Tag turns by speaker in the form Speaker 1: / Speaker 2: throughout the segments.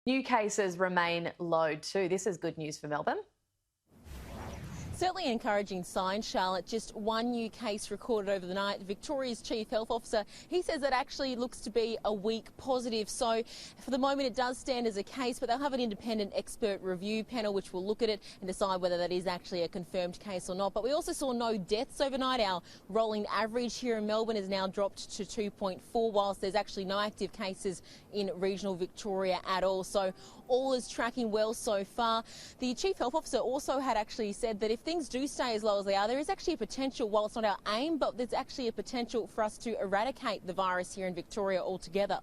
Speaker 1: New cases remain low too. This is good news for Melbourne.
Speaker 2: Certainly encouraging sign, Charlotte. Just one new case recorded over the night. Victoria's Chief Health Officer, he says that actually looks to be a weak positive. So for the moment it does stand as a case, but they'll have an independent expert review panel which will look at it and decide whether that is actually a confirmed case or not. But we also saw no deaths overnight. Our rolling average here in Melbourne is now dropped to 2.4, whilst there's actually no active cases in regional Victoria at all. So all is tracking well so far. The Chief Health Officer also had actually said that if things do stay as low as they are, there is actually a potential, while it's not our aim, but there's actually a potential for us to eradicate the virus here in Victoria altogether.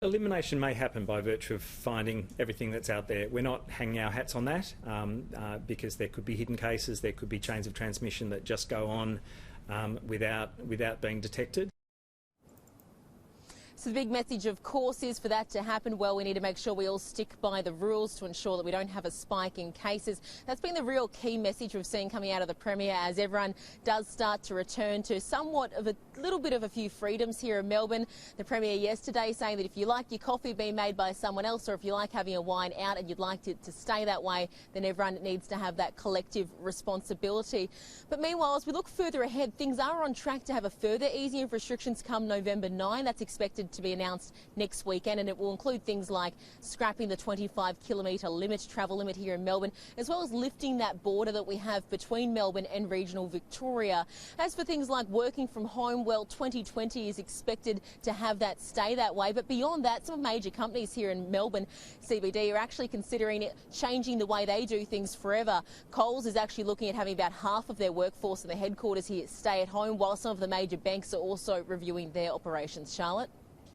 Speaker 3: Elimination may happen by virtue of finding everything that's out there. We're not hanging our hats on that because there could be hidden cases, there could be chains of transmission that just go on without being detected.
Speaker 2: So the big message, of course, is for that to happen, well, we need to make sure we all stick by the rules to ensure that we don't have a spike in cases. That's been the real key message we've seen coming out of the Premier as everyone does start to return to somewhat of a little bit of a few freedoms here in Melbourne. The Premier yesterday saying that if you like your coffee being made by someone else, or if you like having a wine out and you'd like it to stay that way, then everyone needs to have that collective responsibility. But meanwhile, as we look further ahead, things are on track to have a further easing of restrictions come November 9. That's expected to be announced next weekend, and it will include things like scrapping the 25-kilometre travel limit here in Melbourne, as well as lifting that border that we have between Melbourne and regional Victoria. As for things like working from home, well, 2020 is expected to have that stay that way, but beyond that, some major companies here in Melbourne CBD are actually considering changing the way they do things forever. Coles is actually looking at having about half of their workforce in the headquarters here stay at home, while some of the major banks are also reviewing their operations. Charlotte?